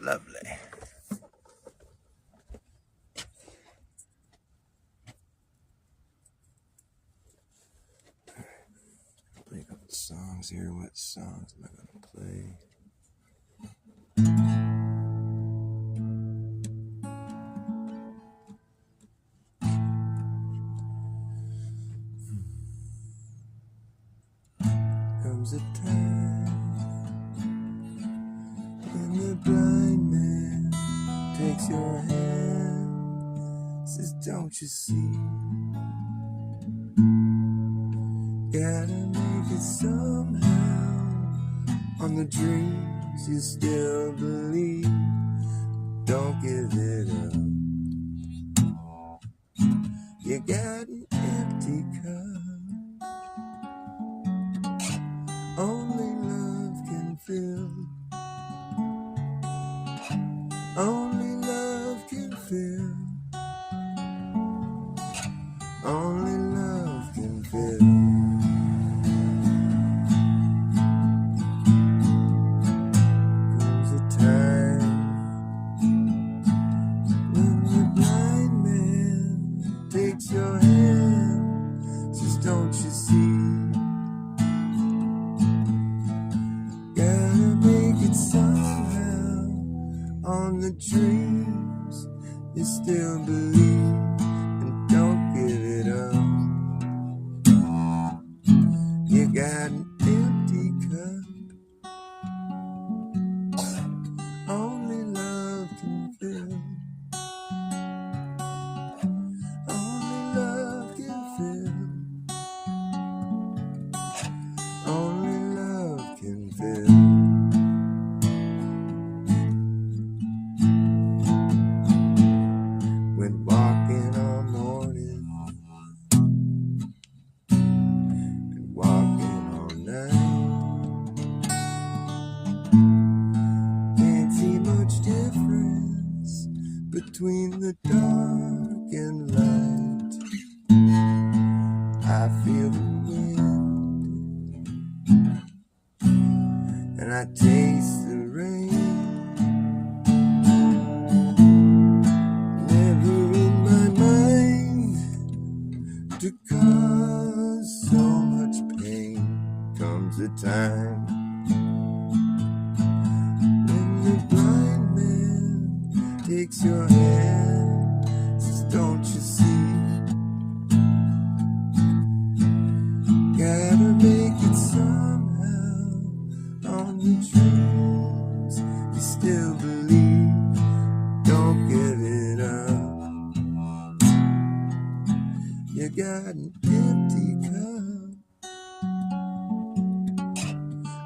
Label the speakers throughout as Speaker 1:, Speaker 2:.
Speaker 1: Lovely. Play a couple songs here. What songs am I going to play? Comes a time when the blind man takes your hand, says, don't you see? Gotta make it somehow. On the dreams you still believe, don't give it up. You got an empty cup, only love can fill. Only love can fill. Only love can fill. Your hand says, don't you see? Gotta make it somehow. On the dreams you still believe, and don't give it up. You got an empty cup, only love can fill. Only love can fill. When walking all morning and walking all night, can't see much difference between the dark and light. I feel the wind and I taste the rain. Never in my mind to cause so much pain. Comes a time when the blind man takes your hand, says, don't you see? Gotta make it somehow. On the dreams you still believe, don't give it up. You got an empty cup,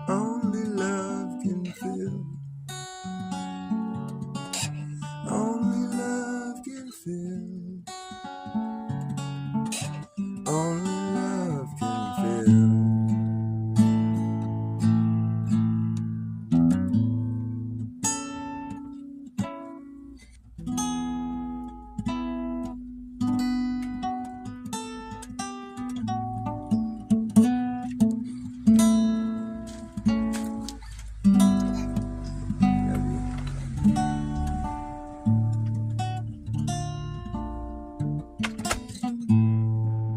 Speaker 1: only love can fill. Only love can fill. Only love can fill.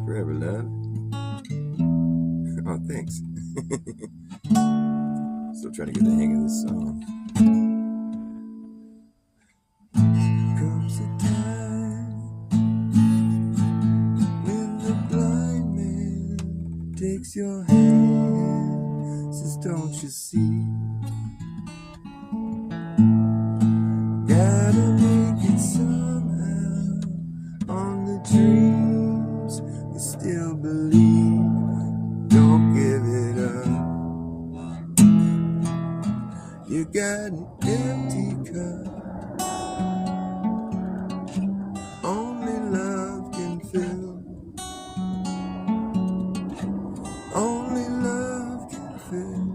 Speaker 1: Forever love. Oh, thanks. Still trying to get the hang of this song. Comes a time when the blind man takes your hand, says, don't you see? Gotta make it somehow. On the dreams you still believe, don't give it up. You got an empty cup, only love can fill. Only love can fill.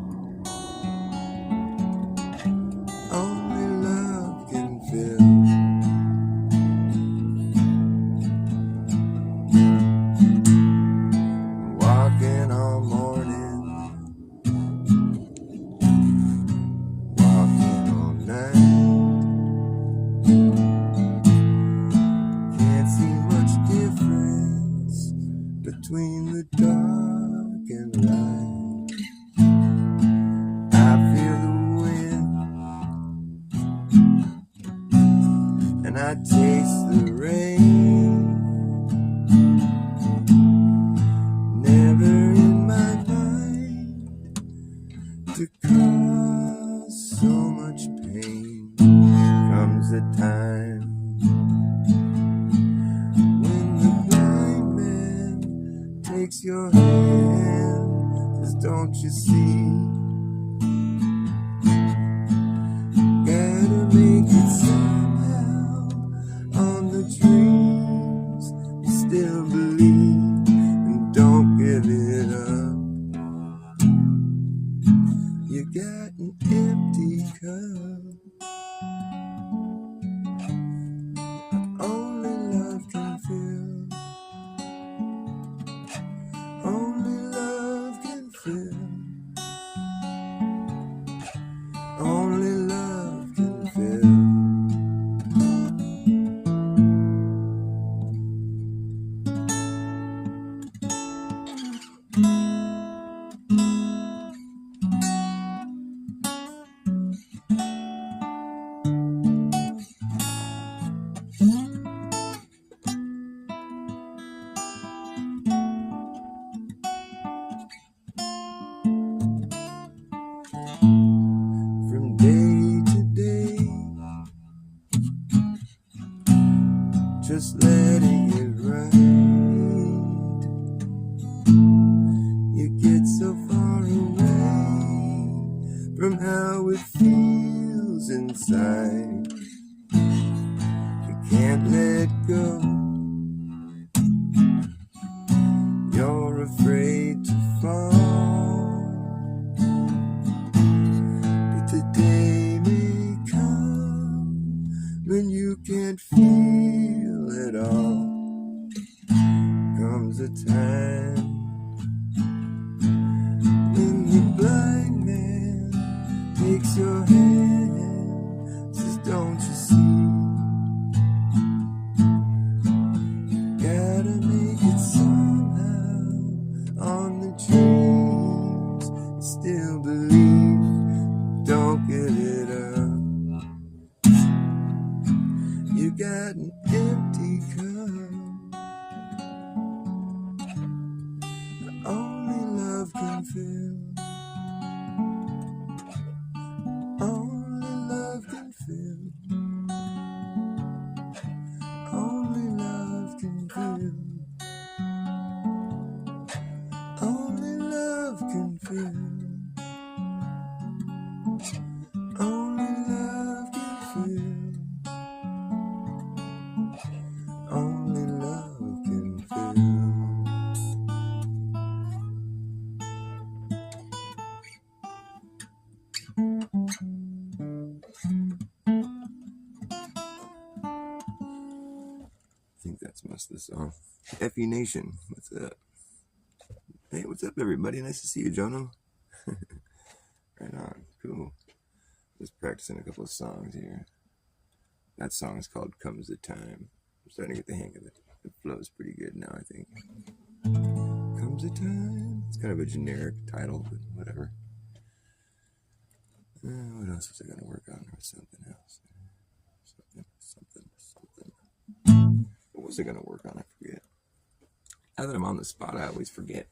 Speaker 1: between the dark and light. I feel the wind, and I taste the rain. Never in my mind to cause so much pain. Comes a time when the blind man takes your hand, says, don't you see? Gotta make it somehow on the dreams you still believe, and don't give it up. You got an empty cup. Only love can fill. Only love can fill. Only love can fill. From day to day, just letting it ride. You get so far away from how it feels inside. You can't let go. You're afraid to fall. But the day may come when you can't feel at all. Comes a time when the blind man takes your hand, says, don't you see? Gotta make it somehow on the dreams you still believe. Don't give it up. You got an empty cup. Only love can fill. Only love can fill. Only love can fill. Only love can fill. Only love can fill. Only love can fill. I think that's most of the song. FE Nation, what's up? Hey, what's up, everybody? Nice to see you, Jono. Right on, cool. Just practicing a couple of songs here. That song is called Comes the Time. I'm starting to get the hang of it. It flows pretty good now, I think. Comes a time. It's kind of a generic title, but whatever. What else was I going to work on? Or something else? Something. What was I going to work on? I forget. Now that I'm on the spot, I always forget.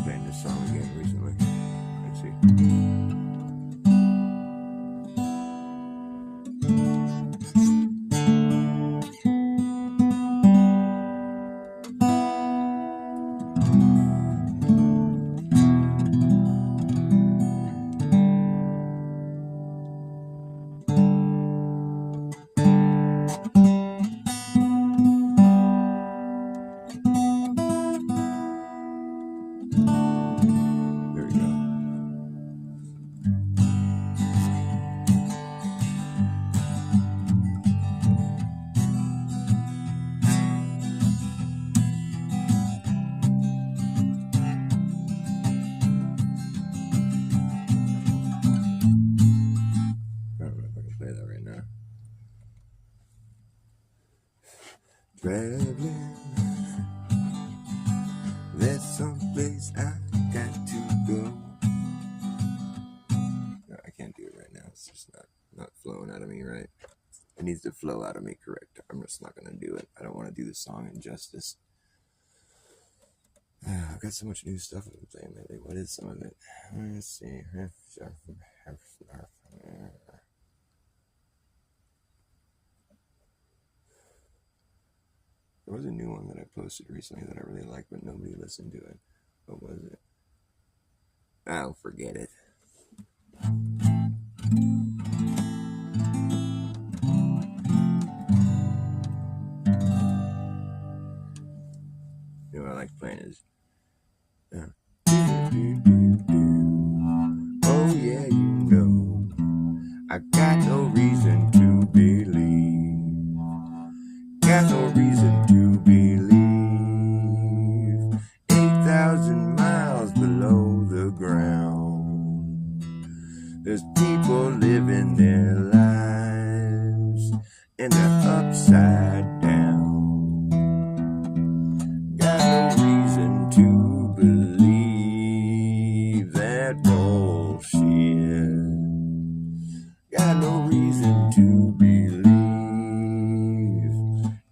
Speaker 1: Playing this song again recently. Let's see. traveling. There's someplace I got to go. No, I can't do it right now. It's just not flowing out of me right. It needs to flow out of me correct. I'm just not gonna do it. I don't want to do the song injustice. I've got so much new stuff I'm playing lately. What is some of it? Let's see. There was a new one that I posted recently that I really liked, but nobody listened to it. What was it? Oh, forget it. You know what I like playing is oh yeah, you know I got no reason to believe. Got no reason to believe. 8,000 miles below the ground, there's people living their lives and they're upside down. Got no reason to believe that bullshit. Got no reason to believe.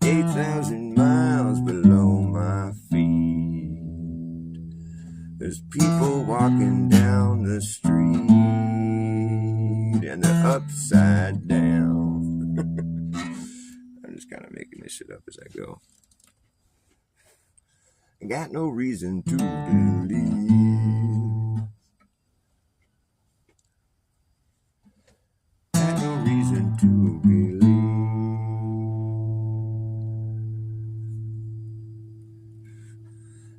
Speaker 1: 8,000 miles below my feet, there's people walking down the street and they're upside down. I'm just kind of making this shit up as I go. I got no reason to believe. Got no reason to believe.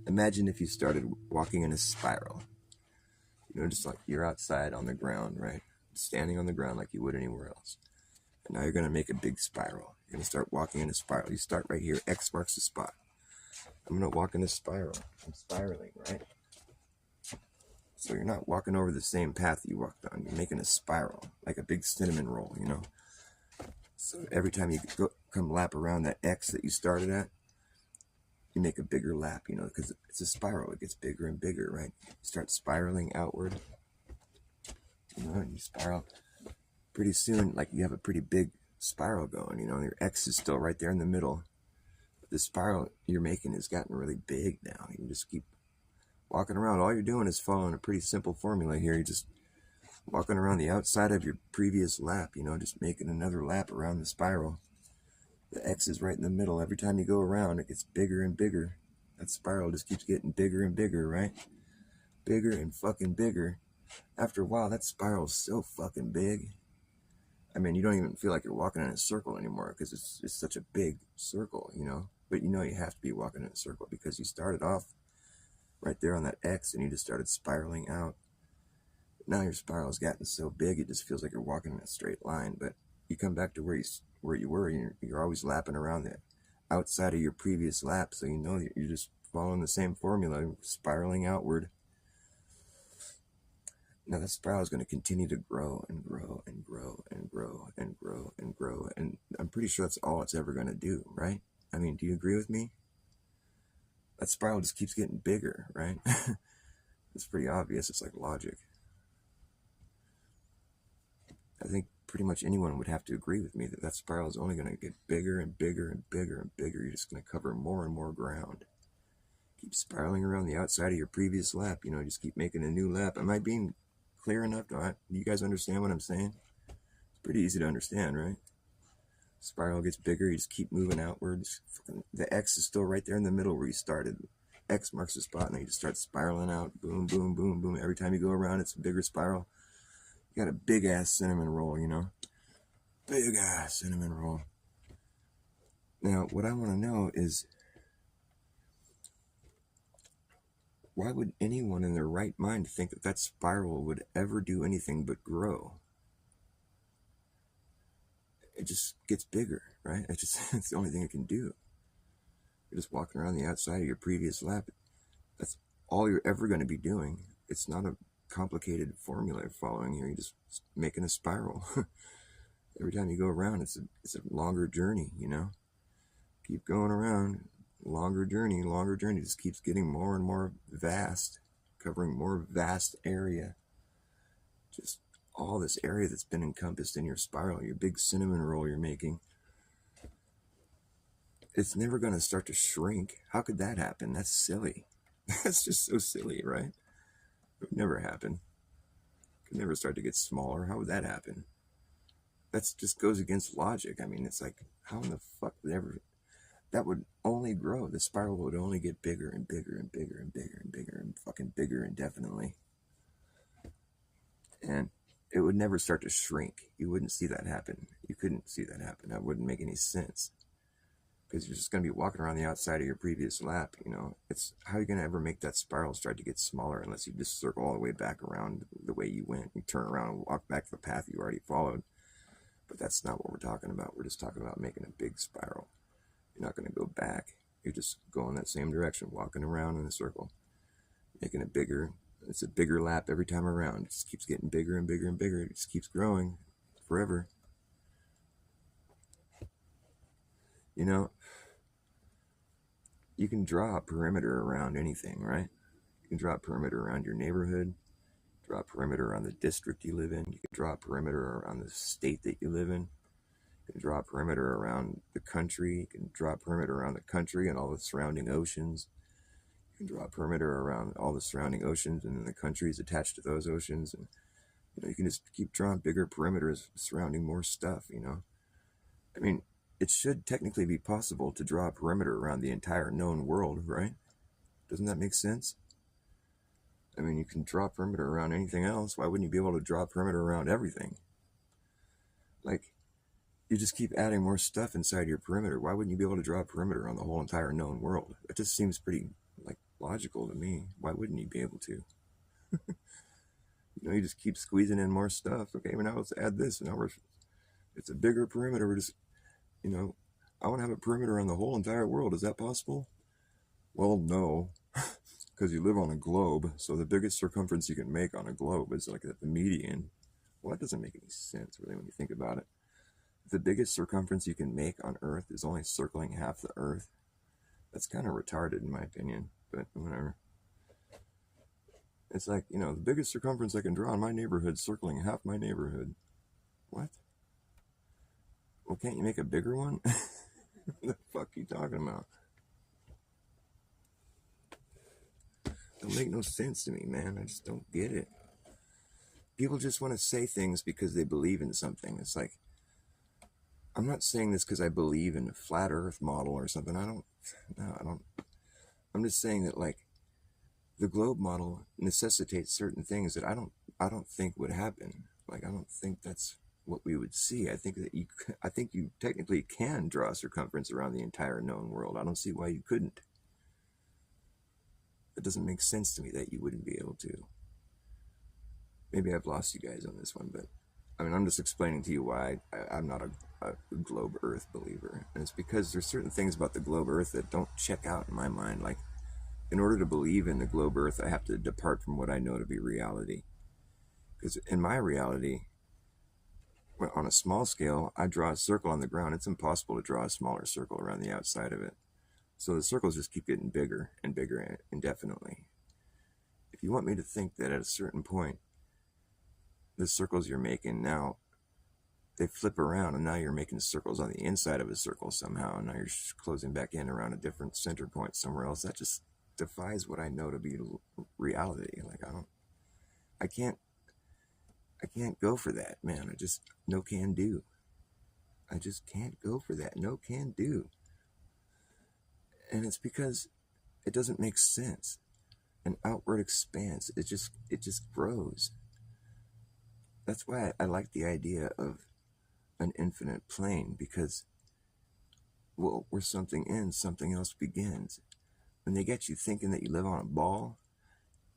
Speaker 1: Imagine if you started walking in a spiral. You know, just like you're outside on the ground, right? Standing on the ground like you would anywhere else. And now you're going to make a big spiral. You're going to start walking in a spiral. You start right here. X marks the spot. I'm going to walk in a spiral. I'm spiraling, right? So you're not walking over the same path you walked on. You're making a spiral, like a big cinnamon roll, you know? So every time you come lap around that X that you started at, you make a bigger lap, you know, because it's a spiral. It gets bigger and bigger, right? You start spiraling outward, you know, and you spiral. Pretty soon, like you have a pretty big spiral going, you know, and your X is still right there in the middle. But the spiral you're making has gotten really big now. You just keep walking around. All you're doing is following a pretty simple formula here. You're just walking around the outside of your previous lap, you know, just making another lap around the spiral. The X is right in the middle. Every time you go around, it gets bigger and bigger. That spiral just keeps getting bigger and bigger, right? Bigger and fucking bigger. After a while, that spiral's so fucking big. I mean, you don't even feel like you're walking in a circle anymore because it's such a big circle, you know? But you know you have to be walking in a circle because you started off right there on that X and you just started spiraling out. Now your spiral's gotten so big, it just feels like you're walking in a straight line. But you come back to where you were, you're always lapping around the outside of your previous lap, so you know that you're just following the same formula, spiraling outward. Now that spiral is going to continue to grow and grow and grow and grow and grow and grow, and I'm pretty sure that's all it's ever going to do, right? I mean, do you agree with me? That spiral just keeps getting bigger, right? It's pretty obvious. It's like logic. I think pretty much anyone would have to agree with me that that spiral is only going to get bigger and bigger and bigger and bigger. You're just going to cover more and more ground. Keep spiraling around the outside of your previous lap. You know, just keep making a new lap. Am I being clear enough? Do you guys understand what I'm saying? It's pretty easy to understand, right? Spiral gets bigger. You just keep moving outwards. The X is still right there in the middle where you started. X marks the spot, and then you just start spiraling out. Boom, boom, boom, boom. Every time you go around, it's a bigger spiral. You got a big-ass cinnamon roll, you know? Big-ass cinnamon roll. Now, what I want to know is, why would anyone in their right mind think that that spiral would ever do anything but grow? It just gets bigger, right? It's the only thing it can do. You're just walking around the outside of your previous lap. That's all you're ever going to be doing. It's not a complicated formula you're following here. You're just making a spiral. Every time you go around, it's a longer journey, you know? keep going around, longer journey, just keeps getting more and more vast, covering more vast area. Just all this area that's been encompassed in your spiral, your big cinnamon roll you're making. It's never going to start to shrink. How could that happen? That's silly. That's just so silly, right? It would never happen. It could never start to get smaller. How would that happen? That just goes against logic. I mean, it's like, how in the fuck would ever... That would only grow. The spiral would only get bigger and bigger and bigger and bigger and bigger and fucking bigger indefinitely. And it would never start to shrink. You wouldn't see that happen. You couldn't see that happen. That wouldn't make any sense. Because you're just going to be walking around the outside of your previous lap, you know. It's how are you going to ever make that spiral start to get smaller unless you just circle all the way back around the way you went. You turn around and walk back the path you already followed. But that's not what we're talking about. We're just talking about making a big spiral. You're not going to go back. You're just going that same direction, walking around in a circle, making it bigger. It's a bigger lap every time around. It just keeps getting bigger and bigger and bigger. It just keeps growing forever. You know, you can draw a perimeter around anything, right? You can draw a perimeter around your neighborhood, draw a perimeter around the district you live in. You can draw a perimeter around the state that you live in. You can draw a perimeter around the country. You can draw a perimeter around the country and all the surrounding oceans. You can draw a perimeter around all the surrounding oceans and then the countries attached to those oceans. And you know, you can just keep drawing bigger perimeters surrounding more stuff, you know. I mean, it should technically be possible to draw a perimeter around the entire known world, right? Doesn't that make sense? I mean, you can draw a perimeter around anything else. Why wouldn't you be able to draw a perimeter around everything? Like, you just keep adding more stuff inside your perimeter. Why wouldn't you be able to draw a perimeter on the whole entire known world? It just seems pretty, like, logical to me. Why wouldn't you be able to? You know, you just keep squeezing in more stuff. Okay, well, now let's add this. Now it's a bigger perimeter. We're just, you know, I want to have a perimeter on the whole entire world. Is that possible? Well, no, because you live on a globe. So the biggest circumference you can make on a globe is like at the median. Well, that doesn't make any sense, really, when you think about it. The biggest circumference you can make on Earth is only circling half the Earth. That's kind of retarded, in my opinion, but whatever. It's like, you know, the biggest circumference I can draw in my neighborhood is circling half my neighborhood. What? Well, can't you make a bigger one? What the fuck are you talking about? Don't make no sense to me, man. I just don't get it. People just want to say things because they believe in something. It's like, I'm not saying this because I believe in a flat Earth model or something. I don't. I'm just saying that, like, the globe model necessitates certain things that I don't think would happen. Like, I don't think that's what we would see. I think you technically can draw a circumference around the entire known world. I don't see why you couldn't. It doesn't make sense to me that you wouldn't be able to. Maybe I've lost you guys on this one, but I mean, I'm just explaining to you why I'm not a globe Earth believer. And it's because there's certain things about the globe Earth that don't check out in my mind. Like, in order to believe in the globe Earth, I have to depart from what I know to be reality. Because in my reality, on a small scale, I draw a circle on the ground. It's impossible to draw a smaller circle around the outside of it. So the circles just keep getting bigger and bigger indefinitely. If you want me to think that at a certain point, the circles you're making now, they flip around and now you're making circles on the inside of a circle somehow, and now you're closing back in around a different center point somewhere else, that just defies what I know to be reality. Like, I can't go for that, man. No can do. I just can't go for that. No can do. And it's because it doesn't make sense. An outward expanse, it just grows. That's why I like the idea of an infinite plane, because, well, where something ends, something else begins. When they get you thinking that you live on a ball,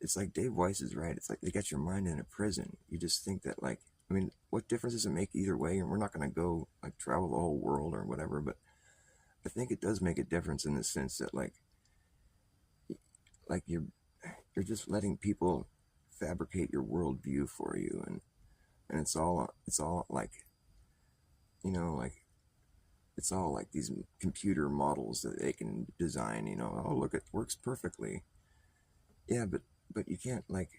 Speaker 1: it's like Dave Weiss is right. It's like they got your mind in a prison. You just think that, like, I mean, what difference does it make either way? And we're not going to go, like, travel the whole world or whatever, but I think it does make a difference in the sense that, like you're just letting people fabricate your worldview for you, and it's all like, you know, like, it's all like these computer models that they can design, you know, oh look, it works perfectly. Yeah, but you can't like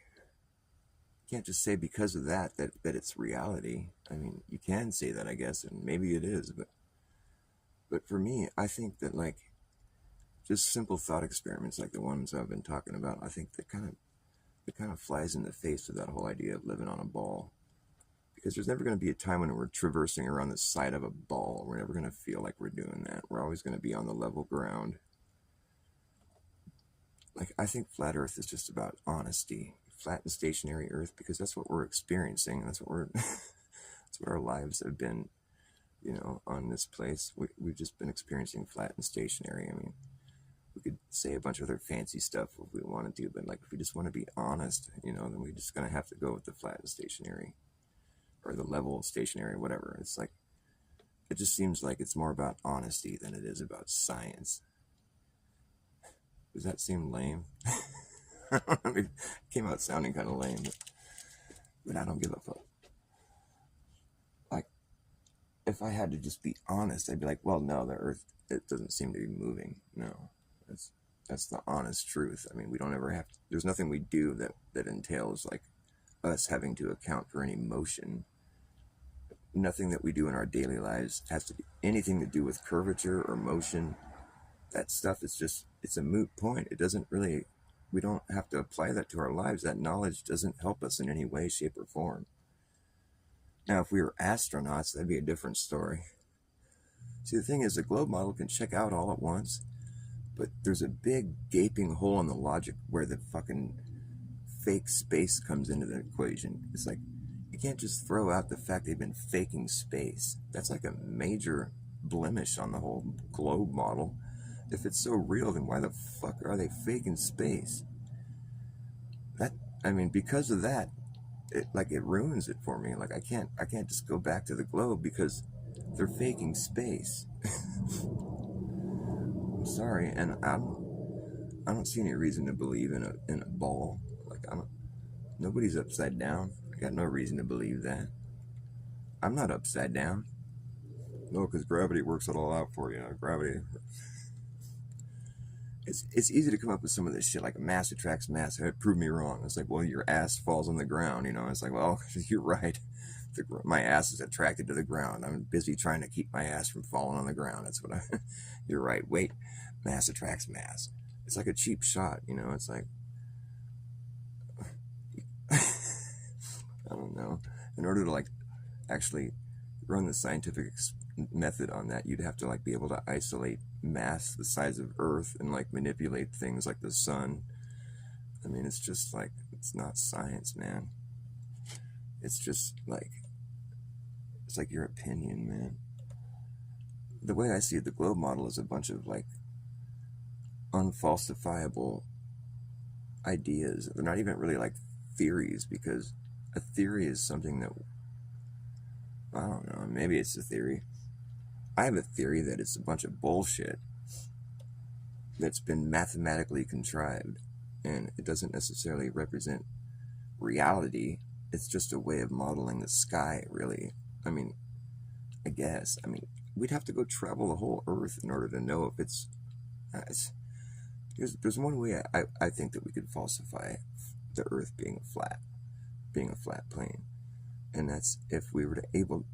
Speaker 1: can't just say because of that it's reality. I mean, you can say that, I guess, and maybe it is, but for me, I think that like just simple thought experiments like the ones I've been talking about, I think that kind of flies in the face of that whole idea of living on a ball. Because there's never going to be a time when we're traversing around the side of a ball. We're never going to feel like we're doing that. We're always going to be on the level ground. Like, I think flat Earth is just about honesty. Flat and stationary Earth, because that's what we're experiencing. That's what we're, that's what our lives have been, you know, on this place. We've just been experiencing flat and stationary. I mean, we could say a bunch of other fancy stuff if we wanted to, but like, if we just want to be honest, you know, then we're just going to have to go with the flat and stationary, or the level stationary, whatever. It's like, it just seems like it's more about honesty than it is about science. Does that seem lame? It came out sounding kind of lame, but I don't give a fuck. Like, if I had to just be honest, I'd be like, well, no, the Earth, it doesn't seem to be moving. No, that's the honest truth. I mean, we don't ever have to, there's nothing we do that entails like us having to account for any motion. Nothing that we do in our daily lives has to be anything to do with curvature or motion. That stuff is just, it's a moot point. It doesn't really, we don't have to apply that to our lives. That knowledge doesn't help us in any way, shape, or form. Now, if we were astronauts, that'd be a different story. See, the thing is, the globe model can check out all at once, but there's a big gaping hole in the logic where the fucking fake space comes into the equation. It's like, you can't just throw out the fact they've been faking space. That's like a major blemish on the whole globe model. If it's so real, then why the fuck are they faking space? That, I mean, because of that, it ruins it for me. Like, I can't just go back to the globe because they're faking space. I'm sorry, and I don't see any reason to believe in a ball. Like, nobody's upside down. I got no reason to believe that. I'm not upside down. No, because gravity works it all out for you. Gravity. It's easy to come up with some of this shit like mass attracts mass. Prove me wrong. It's like, well, your ass falls on the ground. You know, it's like, well, you're right. My ass is attracted to the ground. I'm busy trying to keep my ass from falling on the ground. That's what you're right. Wait, mass attracts mass. It's like a cheap shot. You know, it's like, I don't know. In order to like actually run the scientific method on that, you'd have to like be able to isolate mass the size of Earth and like manipulate things like the sun. I mean, it's just like, it's not science, man. It's just like, it's like your opinion, man. The way I see it, the globe model is a bunch of like unfalsifiable ideas. They're not even really like theories, because a theory is something that, I don't know, maybe it's a theory. I have a theory that it's a bunch of bullshit that's been mathematically contrived, and it doesn't necessarily represent reality. It's just a way of modeling the sky, really. I mean, I guess. I mean, we'd have to go travel the whole Earth in order to know if it's there's one way I think that we could falsify the Earth being a flat plane. And that's if we were able,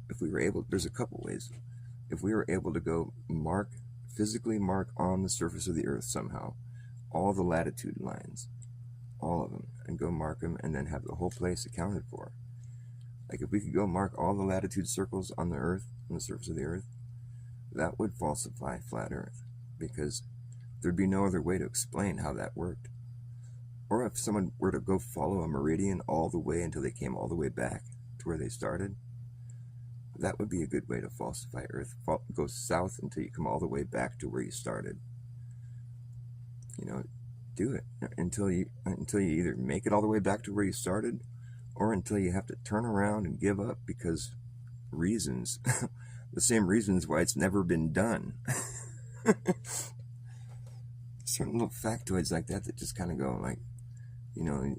Speaker 1: there's a couple ways. If we were able to go physically mark on the surface of the Earth somehow, all the latitude lines, all of them, and go mark them, and then have the whole place accounted for. Like, if we could go mark all the latitude circles on the Earth, on the surface of the Earth, that would falsify flat Earth, because there'd be no other way to explain how that worked. Or if someone were to go follow a meridian all the way until they came all the way back to where they started, that would be a good way to falsify Earth. Go south until you come all the way back to where you started. You know, do it until you either make it all the way back to where you started, or until you have to turn around and give up because reasons, the same reasons why it's never been done. Certain little factoids like that just kind of go like, you know,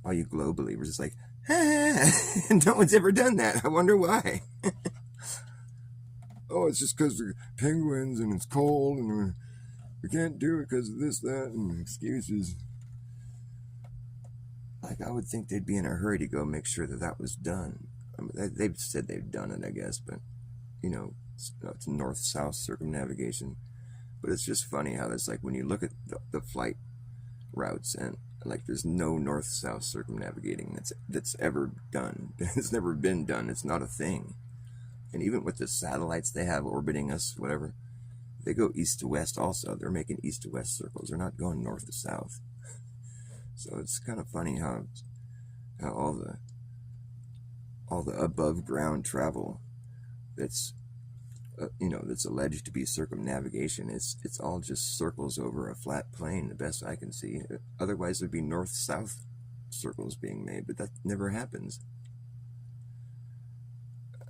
Speaker 1: all you globe believers, it's like, no one's ever done that. I wonder why. oh, it's just because the penguins and it's cold and we can't do it because of this, that, and excuses. Like, I would think they'd be in a hurry to go make sure that that was done. I mean, they've said they've done it, I guess, but, you know, it's north-south circumnavigation. But it's just funny how it's like when you look at the flight routes and like there's no north-south circumnavigating that's ever done. It's never been done. It's not a thing. And even with the satellites they have orbiting us, whatever, they go east to west also. They're making east to west circles. They're not going north to south. So it's kind of funny how all the above ground travel that's that's alleged to be circumnavigation, it's all just circles over a flat plane, the best I can see. Otherwise there'd be north-south circles being made, but that never happens.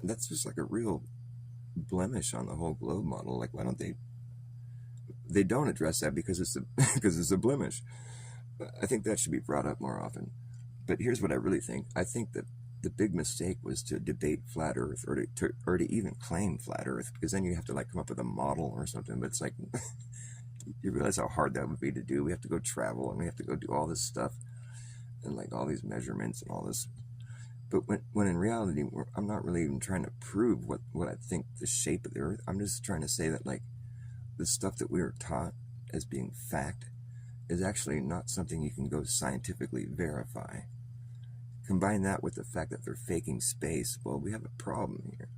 Speaker 1: That's just like a real blemish on the whole globe model. Like, why don't they don't address that because it's a blemish. I think that should be brought up more often. But here's what I really think. I think that the big mistake was to debate flat Earth or to even claim flat Earth, because then you have to like come up with a model or something. But it's like, you realize how hard that would be to do. We have to go travel and we have to go do all this stuff and like all these measurements and all this. But when in reality, I'm not really even trying to prove what I think the shape of the Earth. I'm just trying to say that like the stuff that we are taught as being fact is actually not something you can go scientifically verify. Combine that with the fact that they're faking space, well, we have a problem here.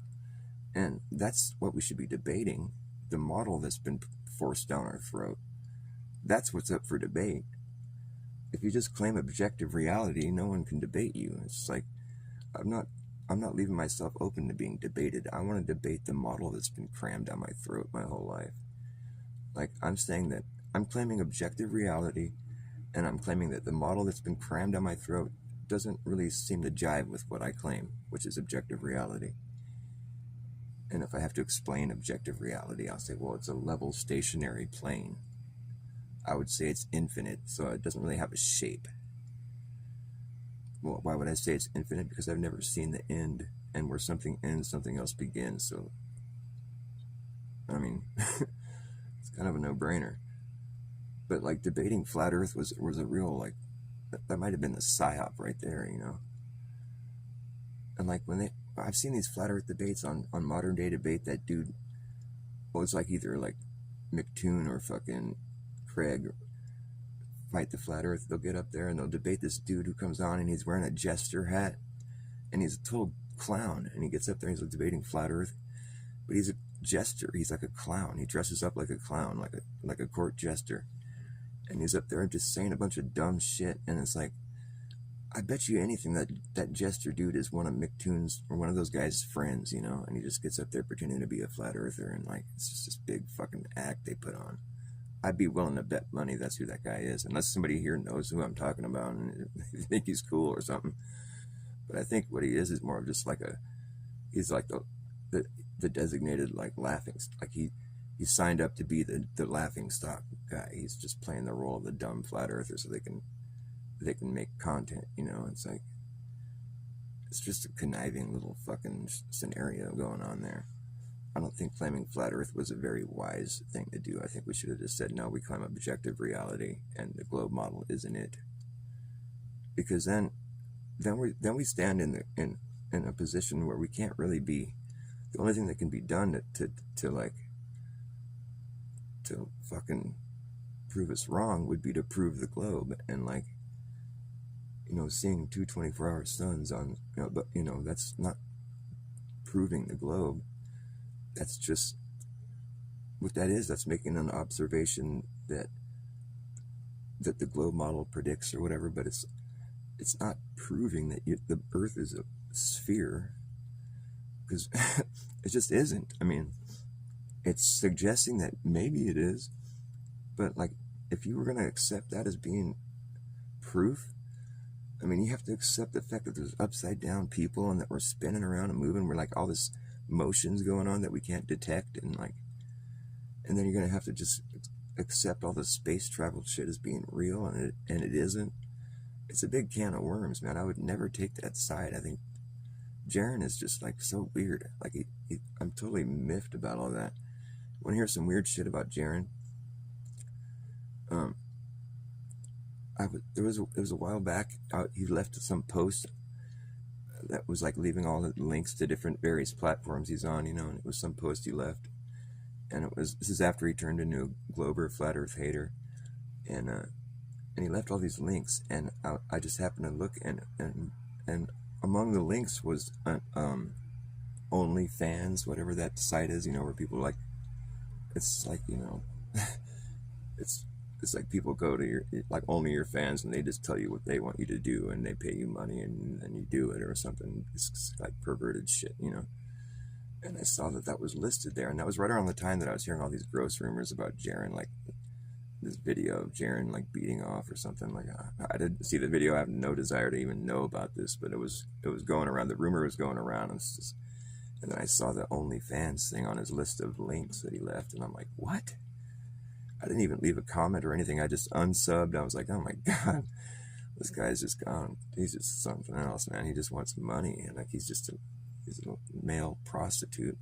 Speaker 1: And that's what we should be debating. The model that's been forced down our throat. That's what's up for debate. If you just claim objective reality, no one can debate you. It's like, I'm not leaving myself open to being debated. I want to debate the model that's been crammed down my throat my whole life. Like, I'm saying that I'm claiming objective reality, and I'm claiming that the model that's been crammed down my throat doesn't really seem to jive with what I claim, which is objective reality. And if I have to explain objective reality, I'll say, well, it's a level stationary plane. I would say it's infinite, so it doesn't really have a shape. Well, why would I say it's infinite? Because I've never seen the end, and where something ends, something else begins. So, I mean, it's kind of a no-brainer. But like debating flat Earth was a real, like, that might have been the psyop right there, you know. And like I've seen these flat Earth debates on Modern Day Debate. That dude, well, it's like either like McToon or fucking Craig fight the flat Earth. They'll get up there and they'll debate this dude who comes on and he's wearing a jester hat and he's a total clown. And he gets up there and he's like debating flat Earth, but he's a jester. He's like a clown. He dresses up like a clown, like a court jester. And he's up there just saying a bunch of dumb shit. And it's like, I bet you anything that jester dude is one of McToon's or one of those guys' friends, you know? And he just gets up there pretending to be a flat earther. And like, it's just this big fucking act they put on. I'd be willing to bet money that's who that guy is. Unless somebody here knows who I'm talking about and they think he's cool or something. But I think what he is more of just like he's like the designated like laughing, like he signed up to be the laughing stock guy. He's just playing the role of the dumb flat earther so they can make content, you know. It's like, it's just a conniving little fucking scenario going on there. I don't think claiming flat earth was a very wise thing to do. I think we should have just said, no, we claim objective reality and the globe model isn't it. Because then we stand in a position where we can't really be, the only thing that can be done to fucking prove us wrong would be to prove the globe. And like, you know, seeing two 24-hour suns on, you know, but you know, that's not proving the globe. That's just what that is. That's making an observation that the globe model predicts or whatever, but it's not proving that the earth is a sphere, because it just isn't. I mean, it's suggesting that maybe it is, but like, if you were going to accept that as being proof, I mean, you have to accept the fact that there's upside down people and that we're spinning around and moving. We're like all this motions going on that we can't detect, and then you're going to have to just accept all the space travel shit as being real, and it isn't. It's a big can of worms, man. I would never take that side. I think Jaren is just like so weird. Like I'm totally miffed about all that. Want to hear some weird shit about Jaren? It was a while back. He left some post that was like leaving all the links to different various platforms he's on, and it was some post he left, and this is after he turned into a Glober flat Earth hater, and he left all these links, and I just happened to look, and among the links was OnlyFans, whatever that site is, where people like, it's like, it's like people go to like only your fans, and they just tell you what they want you to do, and they pay you money, and then you do it or something. It's like perverted shit, And I saw that was listed there, and that was right around the time that I was hearing all these gross rumors about Jaren, like this video of Jaren like beating off or something. Like I didn't see the video. I have no desire to even know about this, but it was going around. The rumor was going around, and then I saw the OnlyFans thing on his list of links that he left, and I'm like, what? I didn't even leave a comment or anything. I just unsubbed. I was like, oh my God, this guy's just gone. He's just something else, man. He just wants money, and like he's a male prostitute,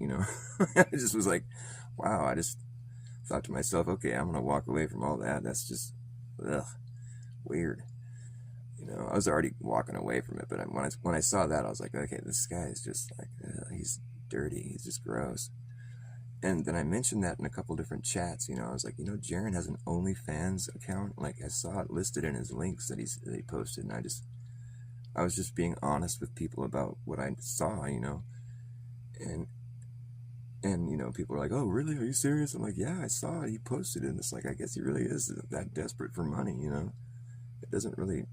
Speaker 1: I just was like, wow. I just thought to myself, okay, I'm gonna walk away from all that. That's just weird. I was already walking away from it, but when I saw that, I was like, okay, this guy is just like, he's dirty. He's just gross. And then I mentioned that in a couple different chats. I was like, Jaren has an OnlyFans account. Like I saw it listed in his links that he posted, and I was just being honest with people about what I saw, and people are like, oh, really? Are you serious? I'm like, yeah, I saw it. He posted it. And it's like, I guess he really is that desperate for money, It doesn't really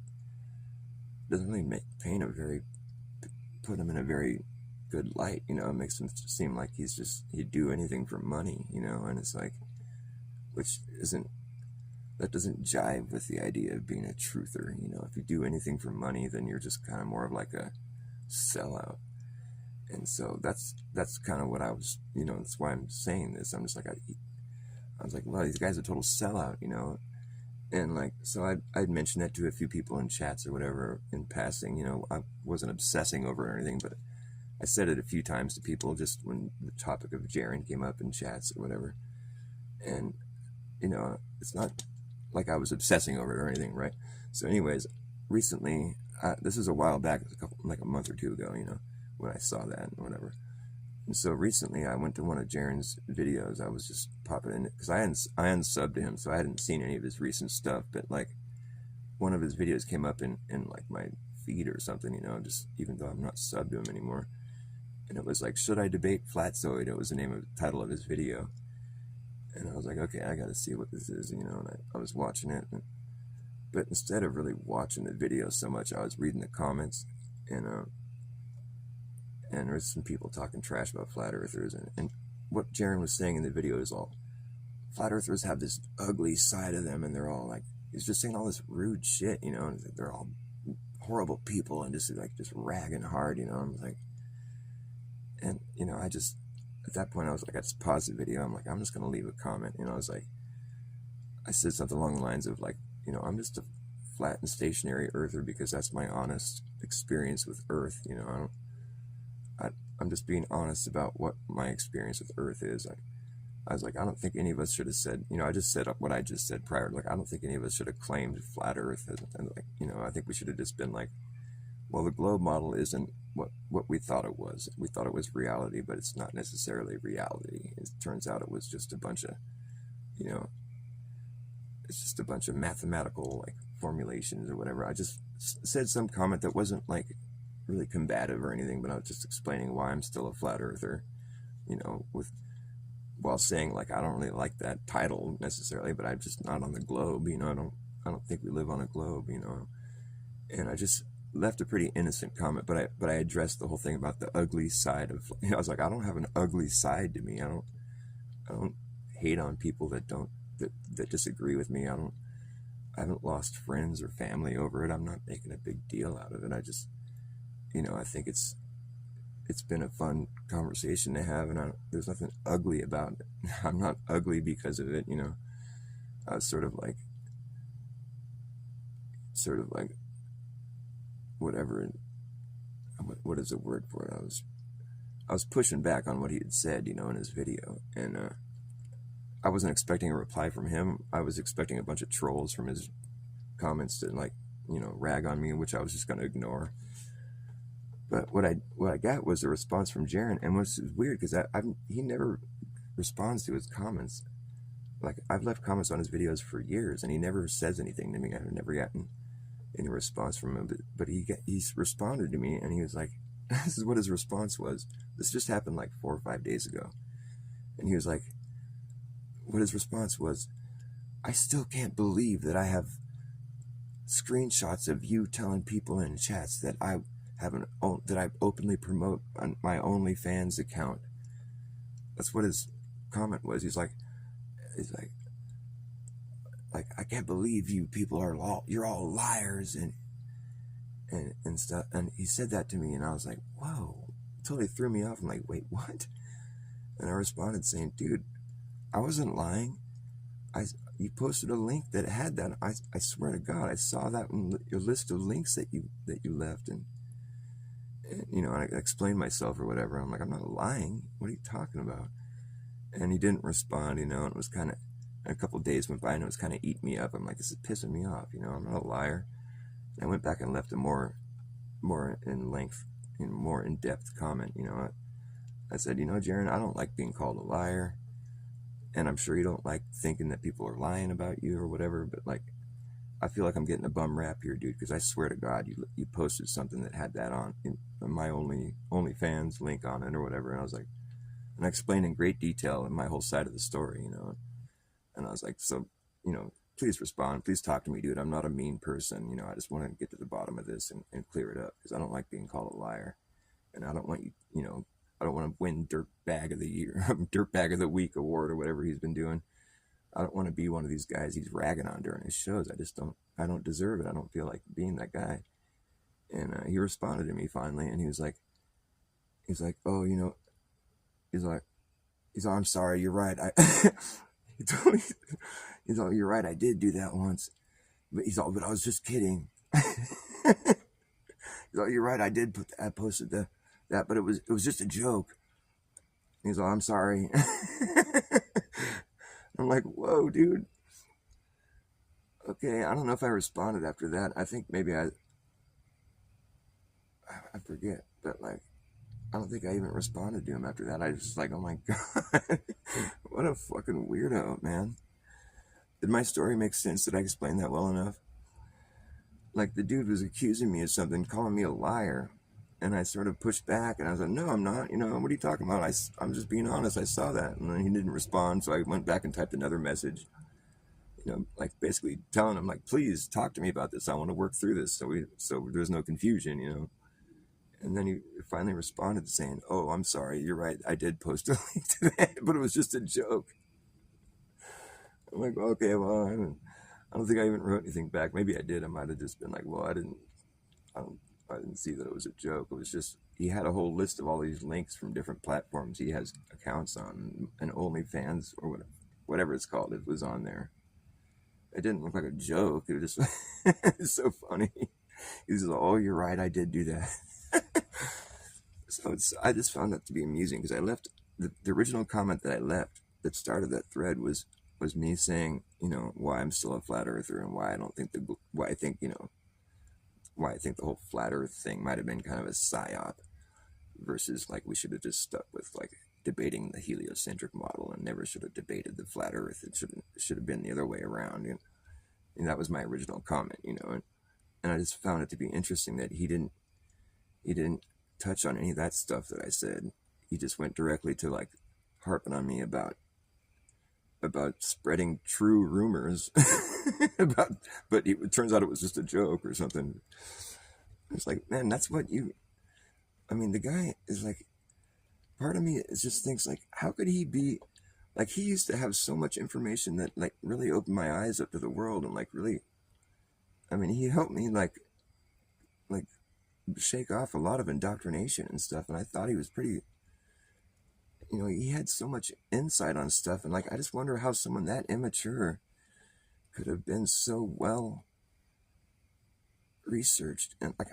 Speaker 1: put him in a very good light, it makes him seem like he'd do anything for money, and it's like, that doesn't jive with the idea of being a truther. If you do anything for money, then you're just kind of more of like a sellout. And so that's kind of what I was, that's why I'm saying this. I'm just like, I was like, well, these guys are a total sellout, and like, so I'd mentioned that to a few people in chats or whatever in passing. I wasn't obsessing over it or anything, but I said it a few times to people just when the topic of Jaren came up in chats or whatever. And, it's not like I was obsessing over it or anything, right? So anyways, recently, this is a while back, like a month or two ago, when I saw that and whatever. And so recently I went to one of Jaren's videos. I was just popping in it because I unsubbed to him, so I hadn't seen any of his recent stuff, but like one of his videos came up in like my feed or something, just even though I'm not subbed to him anymore. And it was like, should I debate Flatzoid? It was the title of his video. And I was like, okay, I got to see what this is, and I was watching it. But instead of really watching the video so much, I was reading the comments, and there's some people talking trash about flat earthers. And what Jaren was saying in the video is all, flat earthers have this ugly side of them, and they're all like, he's just saying all this rude shit, and they're all horrible people, and just ragging hard, I'm like, and, I just, at that point, I was like, I just paused the video. I'm like, I'm just going to leave a comment. I was like, I said something along the lines of like, I'm just a flat and stationary earther because that's my honest experience with Earth. I'm just being honest about what my experience with Earth is. I was like, I don't think any of us should have said, I just said what I just said prior. Like, I don't think any of us should have claimed flat Earth. And like, I think we should have just been like, well, the globe model isn't what we thought it was. We thought it was reality, but it's not necessarily reality. It turns out it was just a bunch of, it's just a bunch of mathematical like formulations or whatever. I just said some comment that wasn't like really combative or anything, but I was just explaining why I'm still a flat earther, while saying like, I don't really like that title necessarily, but I'm just not on the globe. I don't think we live on a globe, and I just left a pretty innocent comment, but I addressed the whole thing about the ugly side of, I was like, I don't have an ugly side to me. I don't hate on people that disagree with me. I haven't lost friends or family over it. I'm not making a big deal out of it. I just, I think it's been a fun conversation to have, and there's nothing ugly about it. I'm not ugly because of it. I was sort of like whatever, what is the word for it? I was pushing back on what he had said, in his video, and I wasn't expecting a reply from him. I was expecting a bunch of trolls from his comments to rag on me, which I was just going to ignore. But what I got was a response from Jaren, and which is weird because he never responds to his comments. Like, I've left comments on his videos for years, and he never says anything to me. I've never gotten any response from him. But he responded to me, and he was like, this is what his response was. This just happened like 4 or 5 days ago. And he was like, what his response was, I still can't believe that I have screenshots of you telling people in chats that I openly promote on my OnlyFans account. That's what his comment was. He's like, I can't believe you people you're all liars and stuff. And he said that to me, and I was like, whoa, it totally threw me off. I'm like, wait, what? And I responded saying, dude, I wasn't lying. You posted a link that had that. I swear to God, I saw that in your list of links that you left, and I explained myself or whatever. I'm like, I'm not lying. What are you talking about? And he didn't respond, and it was kind of, a couple of days went by, and it was kind of eating me up. I'm like, this is pissing me off. I'm not a liar. And I went back and left a more in length, more in depth comment. I said, Jaren, I don't like being called a liar. And I'm sure you don't like thinking that people are lying about you or whatever, but like, I feel like I'm getting a bum rap here, dude, because I swear to God, you posted something that had that on my OnlyFans link on it or whatever. And I was like, and I explained in great detail in my whole side of the story, and I was like, so, please respond, please talk to me, dude. I'm not a mean person. I just want to get to the bottom of this and clear it up, because I don't like being called a liar. And I don't want I don't want to win Dirtbag of the Year, Dirtbag of the Week award or whatever he's been doing. I don't want to be one of these guys he's ragging on during his shows. I don't deserve it. I don't feel like being that guy. And he responded to me finally, and he was like, oh, he's like, I'm sorry, you're right. He told me, he's like, you're right, I did do that once. But but I was just kidding. He's like, you're right, I posted that, but it was just a joke. He's like, I'm sorry. I'm like, whoa, dude. Okay, I don't know if I responded after that. I think maybe I forget, but like, I don't think I even responded to him after that. I just like, oh my God, what a fucking weirdo, man. Did my story make sense? Did I explain that well enough? Like, the dude was accusing me of something, calling me a liar. And I sort of pushed back, and I was like, no, I'm not. What are you talking about? I'm just being honest. I saw that. And then he didn't respond, so I went back and typed another message, like basically telling him, like, please talk to me about this. I want to work through this so there's no confusion, And then he finally responded saying, oh, I'm sorry. You're right. I did post a link to that, but it was just a joke. I'm like, okay, well, I don't think I even wrote anything back. Maybe I did. I might have just been like, well, I didn't see that it was a joke. It was just, he had a whole list of all these links from different platforms he has accounts on, and OnlyFans or whatever it's called. It was on there. It didn't look like a joke. It was just, it's so funny. He was like, oh, you're right, I did do that. So I just found that to be amusing, because I left the original comment that I left that started that thread was me saying, why I'm still a flat earther, and why I think the whole flat earth thing might have been kind of a psyop, versus like we should have just stuck with like debating the heliocentric model and never should have debated the flat earth. It should have been the other way around. And that was my original comment, and I just found it to be interesting that he didn't touch on any of that stuff that I said. He just went directly to like harping on me about spreading true rumors but it turns out it was just a joke or something. It's like, man, that's what the guy is like, part of me is just thinks like, how could he be like, he used to have so much information that like really opened my eyes up to the world, and like really, he helped me like shake off a lot of indoctrination and stuff, and I thought he was pretty, he had so much insight on stuff, and like, I just wonder how someone that immature could have been so well researched. And like,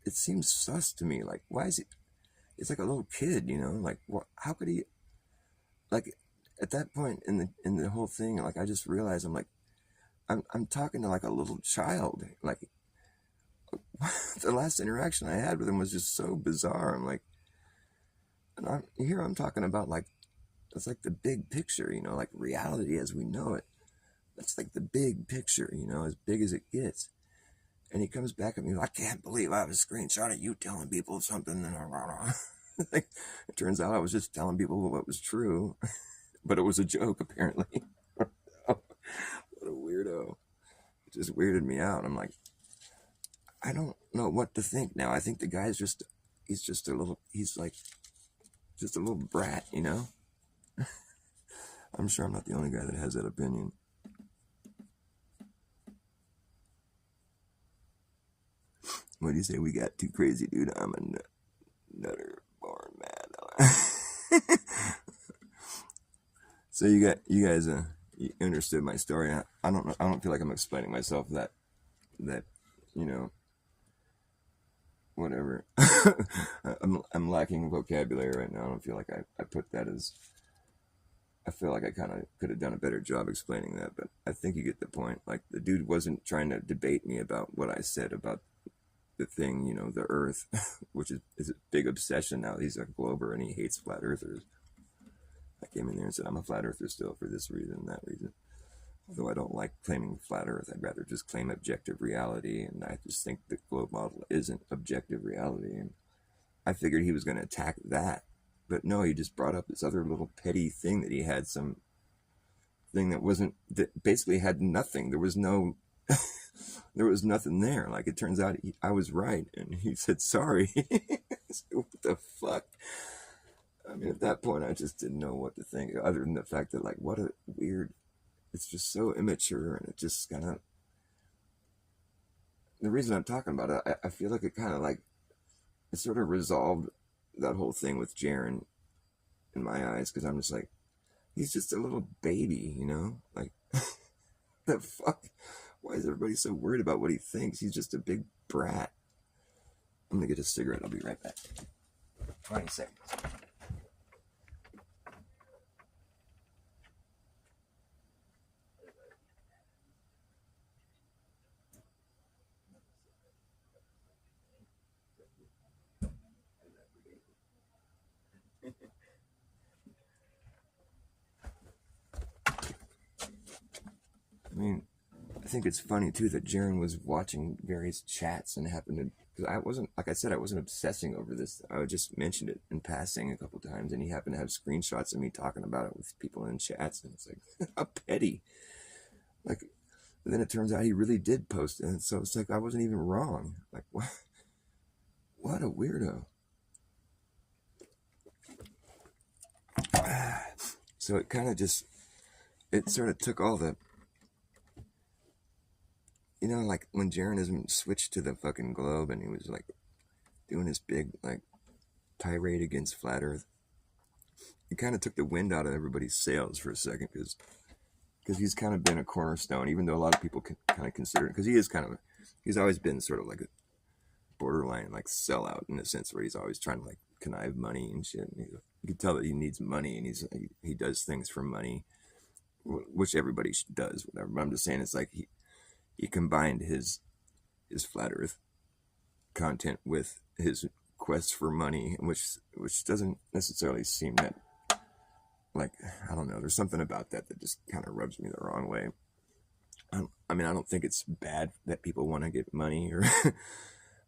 Speaker 1: it seems sus to me. Like, why is he? It's like a little kid, you know. Like, what? How could he? Like, at that point in the whole thing, like I just realized I'm like, I'm talking to like a little child. Like, the last interaction I had with him was just so bizarre. I'm like, and I'm talking about like, it's like the big picture, you know, like reality as we know it. That's like the big picture, you know, as big as it gets. And he comes back at me, I can't believe I have a screenshot of you telling people something. Like, it turns out I was just telling people what was true, but it was a joke, apparently. What a weirdo. It just weirded me out. I'm like, I don't know what to think now. I think the guy's he's like, just a little brat, you know? I'm sure I'm not the only guy that has that opinion. What do you say? We got too crazy, dude. I'm a nutter born mad. So you guys you understood my story. I don't know. I don't feel like I'm explaining myself that you know, whatever. I'm lacking vocabulary right now. I don't feel like I put that as. I feel like I kind of could have done a better job explaining that, but I think you get the point. Like, the dude wasn't trying to debate me about what I said about the thing, you know, the Earth, which is a big obsession now. He's a glober and he hates flat earthers. I came in there and said, I'm a flat earther still for this reason and that reason. Although I don't like claiming flat Earth, I'd rather just claim objective reality, and I just think the globe model isn't objective reality. And I figured he was going to attack that. But no, he just brought up this other little petty thing that he had some thing that basically had nothing. There was no, there was nothing there. Like, it turns out I was right. And he said, sorry. What the fuck? I mean, at that point, I just didn't know what to think, other than the fact that, like, what a weird, it's just so immature, and it just kind of, the reason I'm talking about it, I feel like it kind of like, it sort of resolved that whole thing with Jaren in my eyes, because I'm just like, he's just a little baby, you know? Like, the fuck? Why is everybody so worried about what he thinks? He's just a big brat. I'm gonna get a cigarette. I'll be right back. 20 seconds. I mean, I think it's funny too that Jaren was watching various chats and happened to, because I wasn't, like I said, I wasn't obsessing over this. I just mentioned it in passing a couple times, and he happened to have screenshots of me talking about it with people in chats, and it's like, how petty. Like, and then it turns out he really did post it, and so it's like I wasn't even wrong. Like, what a weirdo. So it kind of just, it sort of took all the, you know, like when Jaren switched to the fucking globe and he was like doing this big like tirade against flat Earth, it kind of took the wind out of everybody's sails for a second, because he's kind of been a cornerstone, even though a lot of people can kind of consider it, because he is kind of, he's always been sort of like a borderline like sellout, in a sense where he's always trying to like connive money and shit. And you can tell that he needs money, and he does things for money, which everybody does, whatever. But I'm just saying, it's like he combined his flat Earth content with his quest for money, which doesn't necessarily seem that, like, I don't know, there's something about that just kind of rubs me the wrong way. I mean, I don't think it's bad that people want to get money, or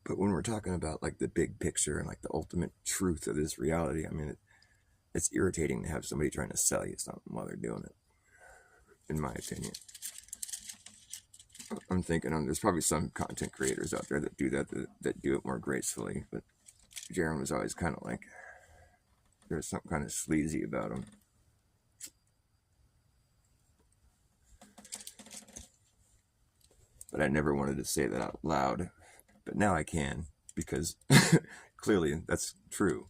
Speaker 1: but when we're talking about like the big picture and like the ultimate truth of this reality, I mean, it's irritating to have somebody trying to sell you something while they're doing it, in my opinion. I'm thinking there's probably some content creators out there that do that do it more gracefully, but Jaren was always kind of like, there's something kind of sleazy about him. But I never wanted to say that out loud, but now I can, because clearly that's true.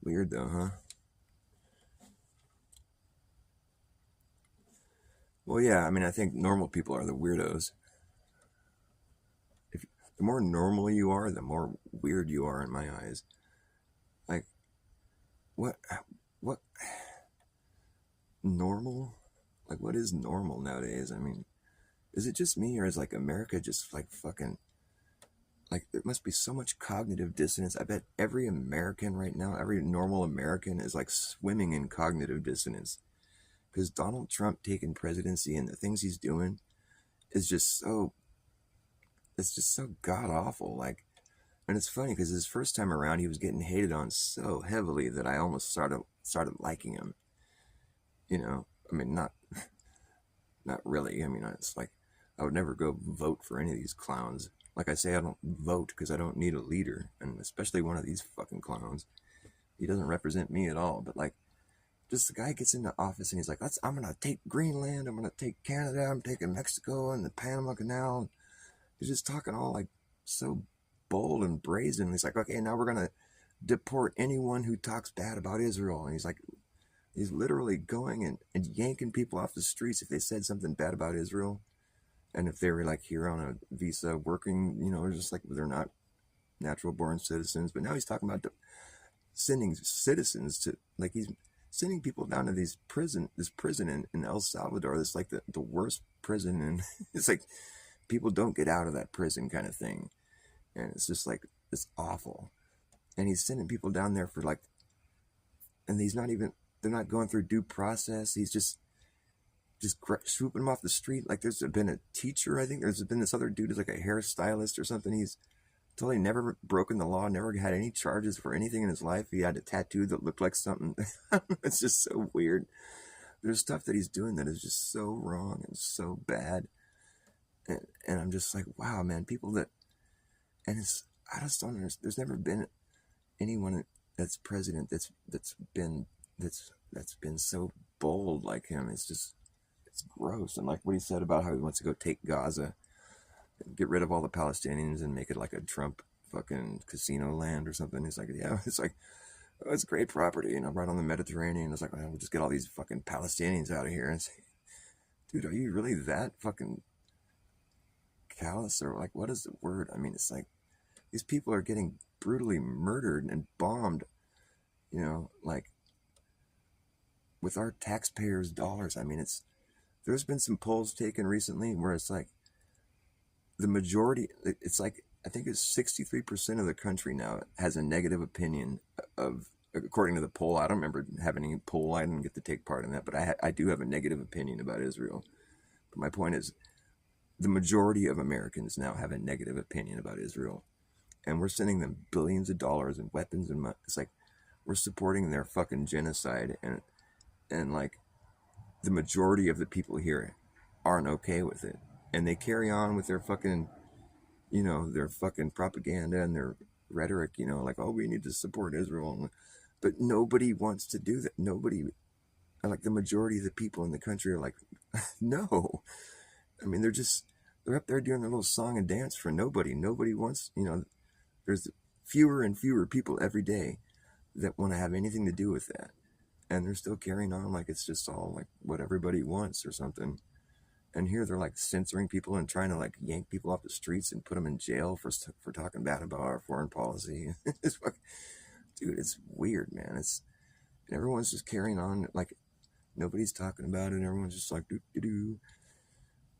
Speaker 1: Weird though, huh? Well, yeah, I mean, I think normal people are the weirdos. The more normal you are, the more weird you are in my eyes. Like, what, what, normal? Like, what is normal nowadays? I mean, is it just me, or is like America just like fucking, like, there must be so much cognitive dissonance. I bet every American right now, every normal American is like swimming in cognitive dissonance. Because Donald Trump taking presidency and the things he's doing is just so, it's just so god awful. Like, and it's funny because his first time around, he was getting hated on so heavily that I almost started liking him. You know, I mean, not really. I mean, it's like I would never go vote for any of these clowns. Like I say, I don't vote because I don't need a leader, and especially one of these fucking clowns. He doesn't represent me at all. But like, just the guy gets into office and he's like, I'm gonna take Greenland, I'm gonna take Canada, I'm taking Mexico and the Panama Canal. He's just talking all like so bold and brazen. He's like, okay, now we're gonna deport anyone who talks bad about Israel. And he's like, he's literally going and yanking people off the streets if they said something bad about Israel. And if they were like here on a visa working, you know, just like they're not natural born citizens. But now he's talking about sending citizens to, like, he's sending people down to this prison in El Salvador. That's like the worst prison. And it's like people don't get out of that prison kind of thing. And it's just like, it's awful. And he's sending people down there for like, and he's not even, they're not going through due process. He's just swooping them off the street. Like there's been a teacher, I think there's been this other dude who's like a hairstylist or something. He's totally never broken the law, never had any charges for anything in his life. He had a tattoo that looked like something. It's just so weird. There's stuff that he's doing that is just so wrong and so bad. And I'm just like, wow, man, people that, and it's, I just don't understand. There's never been anyone that's president that's been so bold like him. It's just, it's gross. And like what he said about how he wants to go take Gaza, get rid of all the Palestinians and make it like a Trump fucking casino land or something. He's like, yeah, it's like, oh, it's great property, you know, right on the Mediterranean. It's like, well, we'll just get all these fucking Palestinians out of here. And say, dude, are you really that fucking callous? Or like, what is the word? I mean, it's like, these people are getting brutally murdered and bombed, you know, like with our taxpayers' dollars. I mean, there's been some polls taken recently where it's like the majority, it's like, I think it's 63% of the country now has a negative opinion of, according to the poll. I don't remember having any poll. I didn't get to take part in that, but I do have a negative opinion about Israel. But my point is, the majority of Americans now have a negative opinion about Israel. And we're sending them billions of dollars in weapons and money. It's like, we're supporting their fucking genocide. And like, the majority of the people here aren't okay with it. And they carry on with their fucking, you know, their fucking propaganda and their rhetoric, you know, like, oh, we need to support Israel. But nobody wants to do that. Nobody, like the majority of the people in the country are like, no. I mean, they're up there doing their little song and dance for nobody. Nobody wants, you know, there's fewer and fewer people every day that want to have anything to do with that. And they're still carrying on like it's just all like what everybody wants or something. And here they're like censoring people and trying to like yank people off the streets and put them in jail for talking bad about our foreign policy. It's like, dude, it's weird, man. And everyone's just carrying on like nobody's talking about it. And everyone's just like do.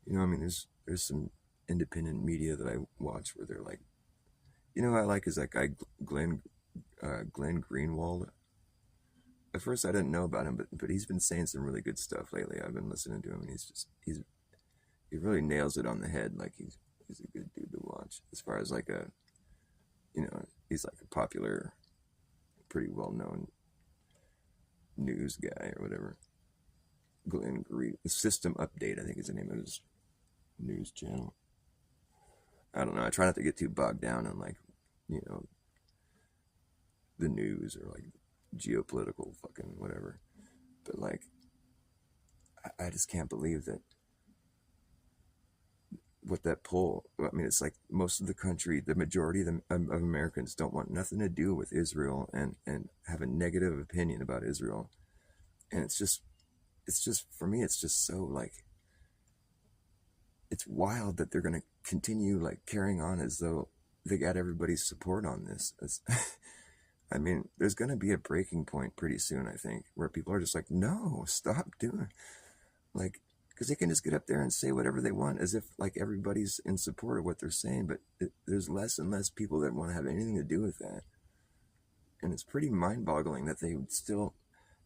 Speaker 1: You know, I mean, there's some independent media that I watch where they're like, you know, who I like is that guy Glenn Greenwald. At first, I didn't know about him, but he's been saying some really good stuff lately. I've been listening to him, and he really nails it on the head. Like he's a good dude to watch. As far as like a, you know, he's like a popular, pretty well known news guy or whatever. Glenn Green, System Update, I think is the name of his news channel. I don't know. I try not to get too bogged down on like, you know, the news or like geopolitical fucking whatever. But like, I just can't believe that what that poll, I mean, it's like most of the country, the majority of Americans don't want nothing to do with Israel and have a negative opinion about Israel. And it's just, for me, it's just so like, it's wild that they're going to continue like carrying on as though they got everybody's support on this. I mean, there's going to be a breaking point pretty soon, I think, where people are just like, no, stop doing, like, because they can just get up there and say whatever they want as if like everybody's in support of what they're saying, but there's less and less people that want to have anything to do with that. And it's pretty mind-boggling that they would still,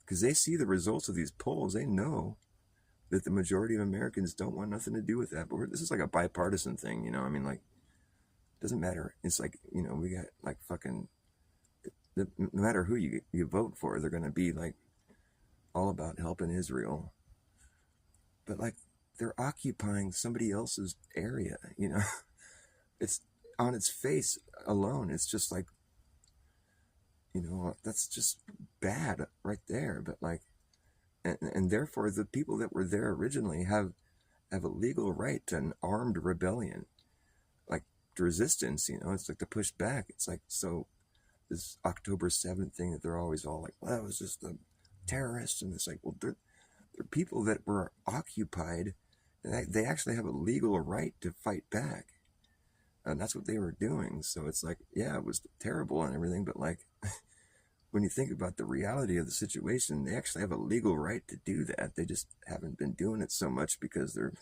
Speaker 1: because they see the results of these polls, they know that the majority of Americans don't want nothing to do with that. But this is like a bipartisan thing, you know? I mean, like, it doesn't matter. It's like, you know, we got like fucking, no matter who you vote for, they're going to be like all about helping Israel. But like, they're occupying somebody else's area, you know? It's on its face alone. It's just like, you know, that's just bad right there. But like, and therefore the people that were there originally have a legal right to an armed rebellion, like to resistance, you know, it's like to push back. It's like, so this October 7th thing that they're always all like, well, that was just the terrorists. And it's like, well, they're people that were occupied. They actually have a legal right to fight back. And that's what they were doing. So it's like, yeah, it was terrible and everything, but like, when you think about the reality of the situation, they actually have a legal right to do that. They just haven't been doing it so much because they're,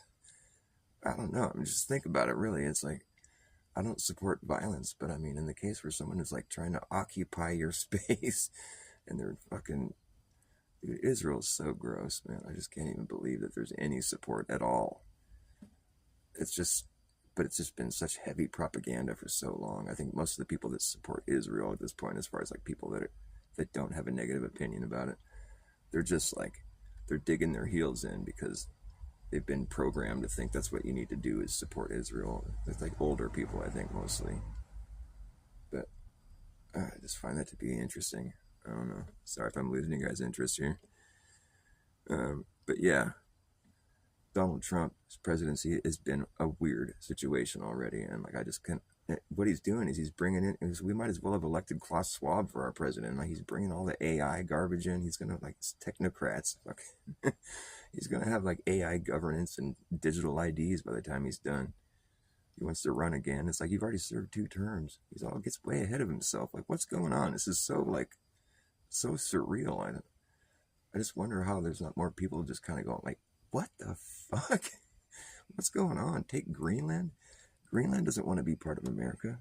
Speaker 1: I don't know. I mean, just think about it, really. It's like, I don't support violence, but I mean, in the case where someone is like trying to occupy your space and they're fucking, dude, Israel's so gross, man. I just can't even believe that there's any support at all. It's just, but it's just been such heavy propaganda for so long. I think most of the people that support Israel at this point, as far as like people that don't have a negative opinion about it, they're just like, they're digging their heels in because they've been programmed to think that's what you need to do is support Israel. It's like older people, I think, mostly. But I just find that to be interesting. I don't know. Sorry if I'm losing you guys' interest here. But yeah, Donald Trump's presidency has been a weird situation already. And like, I just can't, what he's doing is he's bringing in, we might as well have elected Klaus Schwab for our president. Like, he's bringing all the AI garbage in. He's going to, like, technocrats. He's going to have like AI governance and digital IDs by the time he's done. He wants to run again. It's like, you've already served 2 terms. He's all gets way ahead of himself. Like, what's going on? This is so like, so surreal. I just wonder how there's not more people just kind of going like, what the fuck? What's going on? Take Greenland? Greenland doesn't want to be part of America.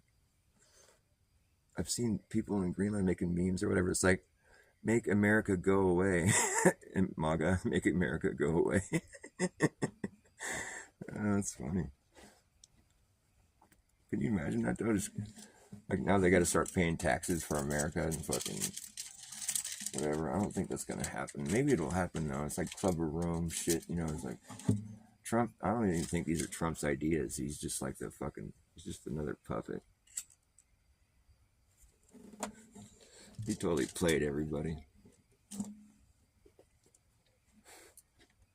Speaker 1: I've seen people in Greenland making memes or whatever. It's like, make America go away. And MAGA, make America go away. That's funny. Can you imagine that though? Just, like, now they got to start paying taxes for America and fucking whatever. I don't think that's going to happen. Maybe it'll happen though. It's like Club of Rome shit, you know. It's like Trump. I don't even think these are Trump's ideas. He's just like he's just another puppet. He totally played everybody.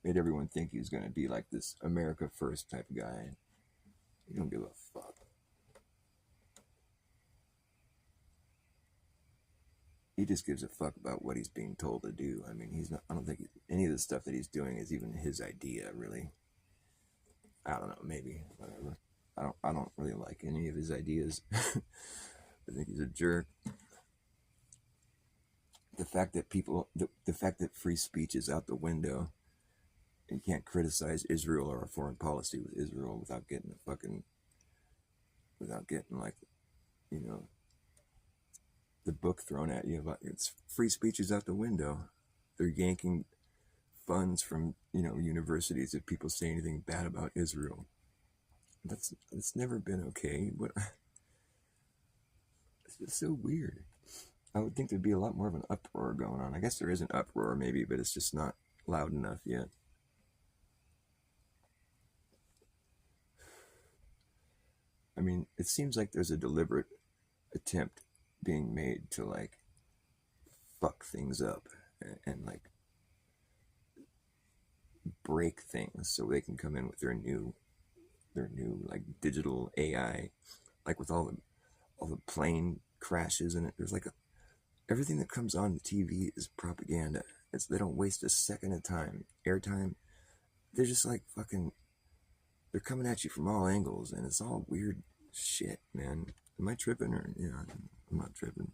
Speaker 1: Made everyone think he was going to be like this America First type of guy. He don't give a fuck. He just gives a fuck about what he's being told to do. I mean, he's not, I don't think any of the stuff that he's doing is even his idea, really. I don't know, maybe, whatever. I don't really like any of his ideas. I think he's a jerk. The fact that the fact that free speech is out the window, and you can't criticize Israel or a foreign policy with Israel without getting like, you know, the book thrown at you about it's free speech is out the window. They're yanking funds from, you know, universities if people say anything bad about Israel. It's never been okay. But it's just so weird. I would think there'd be a lot more of an uproar going on. I guess there is an uproar maybe, but it's just not loud enough yet. I mean, it seems like there's a deliberate attempt being made to like fuck things up and like break things so they can come in with their new like digital AI, like with all the plane crashes in it. There's like everything that comes on the TV is propaganda. They don't waste a second of time, airtime. They're just like fucking they're coming at you from all angles, and it's all weird shit, man. Am I tripping or yeah? I'm not tripping.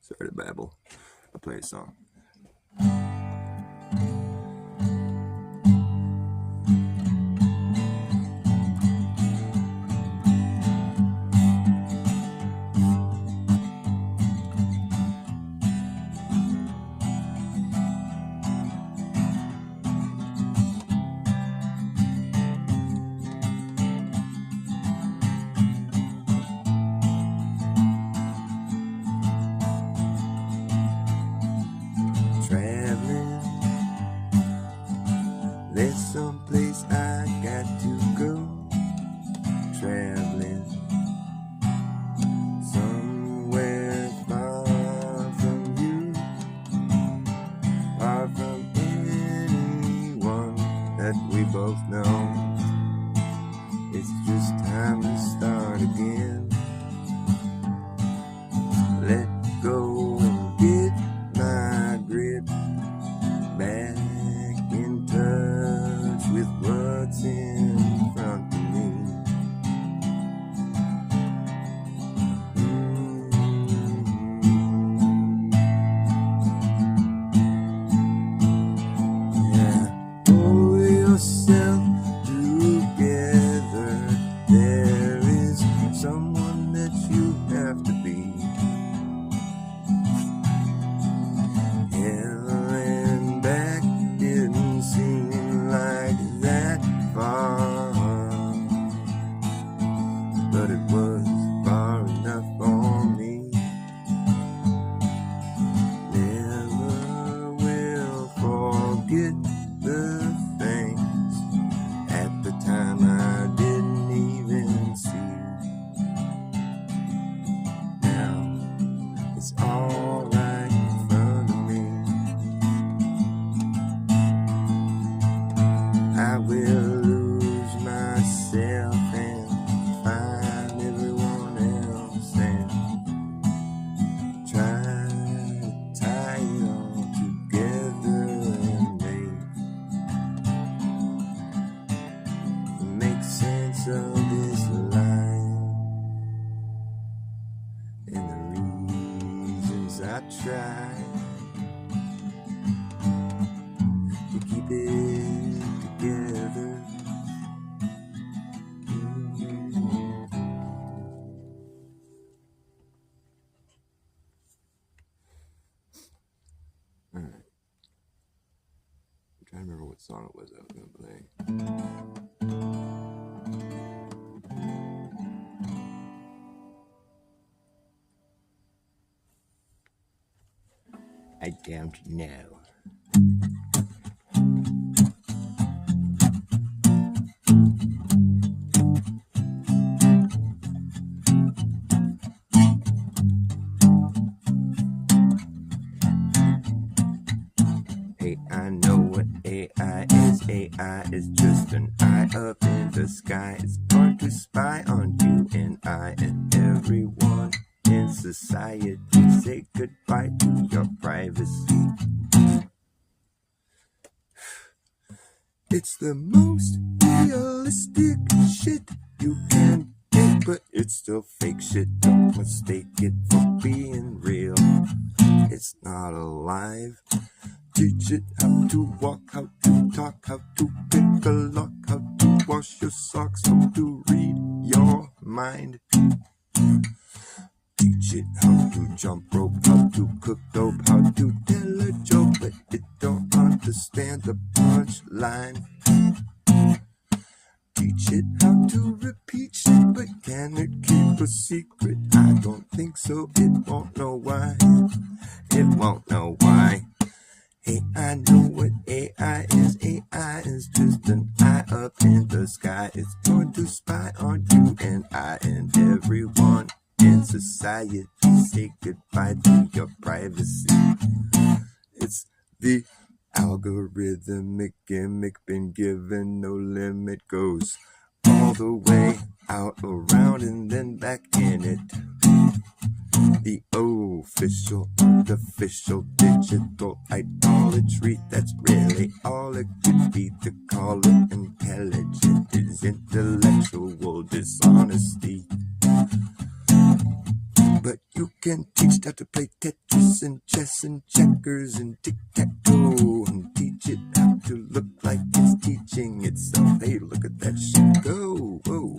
Speaker 1: Sorry to babble. I'll play a song. Traveling, there's someplace I got to go. Traveling, somewhere far from you, far from anyone that we both know. It's just time to start again. Let go and get my grip, back in touch with what's in front of me. Yeah, pull yourself together. There is someone that you have to be. Hell and back didn't seem like that far, but it was far enough for me. Never will forget the things at the time I didn't even see. Now it's all right in front of me. I will lose myself and find everyone else and try to tie it all together and make sense of this life and the reasons I try to keep it together. All right. I'm trying to remember what song it was I was going to play. I don't know. Hey, I know what AI is. AI is just an eye up in the sky. It's born to spy on you and I and everyone in society. Say goodbye to your privacy. It's the most realistic shit you can get, but it's still fake shit. Don't mistake it for being real. It's not alive. Teach it how to walk, how to talk, how to pick a lock, how to wash your socks, how to read your mind. Teach it how to jump rope, how to cook dope, how to tell a joke, but it don't understand the punchline. Teach it how to repeat shit, but can it keep a secret? I don't think so, it won't know why. It won't know why. Hey, I know what AI is. AI is just an eye up in the sky. It's going to spy on you and I and everyone in society. Say goodbye to your privacy. It's the algorithmic gimmick, been given no limit, goes all the way out, around, and then back in it. The official, artificial, digital idolatry. That's really all it could be to call it intelligent is intellectual dishonesty. But you can teach how to play Tetris and chess and checkers and tic-tac-toe and teach it how to look like it's teaching itself. Hey, look at that shit go. Whoa.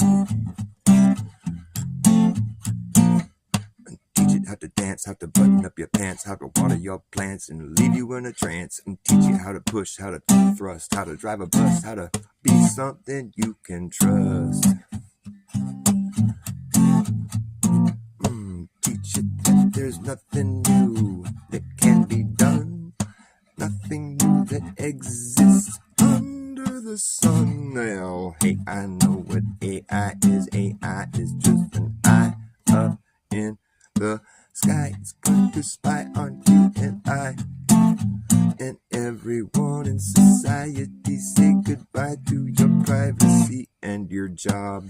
Speaker 1: And teach it how to dance, how to button up your pants, how to water your plants and leave you in a trance, and teach you how to push, how to thrust, how to drive a bus, how to be something you can trust. Teach it that there's nothing new that can be done, nothing new that exists under the sun. Well, hey, I know what AI is. AI is just an eye up in the sky. It's going to spy on you and I and everyone in society. Say goodbye to your privacy and your job.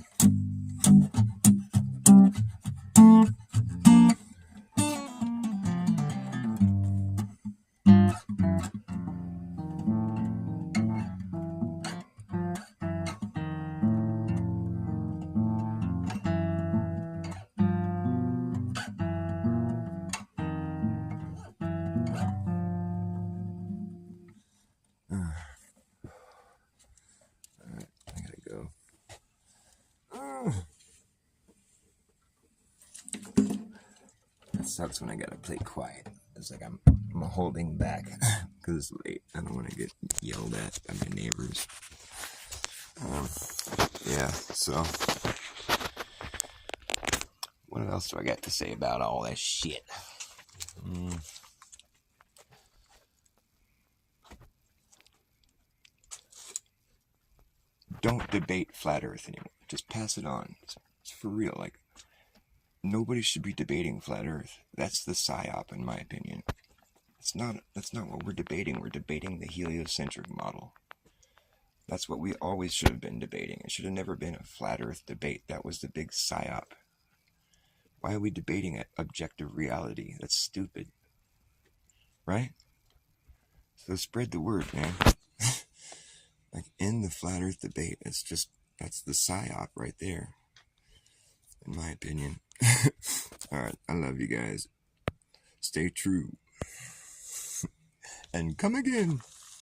Speaker 1: It sucks when I gotta play quiet. It's like I'm holding back because it's late. I don't want to get yelled at by my neighbors. Yeah, so what else do I got to say about all that shit? Don't debate flat Earth anymore. Just pass it on. It's for real. Like, nobody should be debating flat Earth. That's the psyop, in my opinion. That's not what we're debating. We're debating the heliocentric model. That's what we always should have been debating. It should have never been a flat Earth debate. That was the big psyop. Why are we debating objective reality? That's stupid. Right? So spread the word, man. Like, in the flat Earth debate, that's the psyop right there. In my opinion. Alright, I love you guys. Stay true. And come again.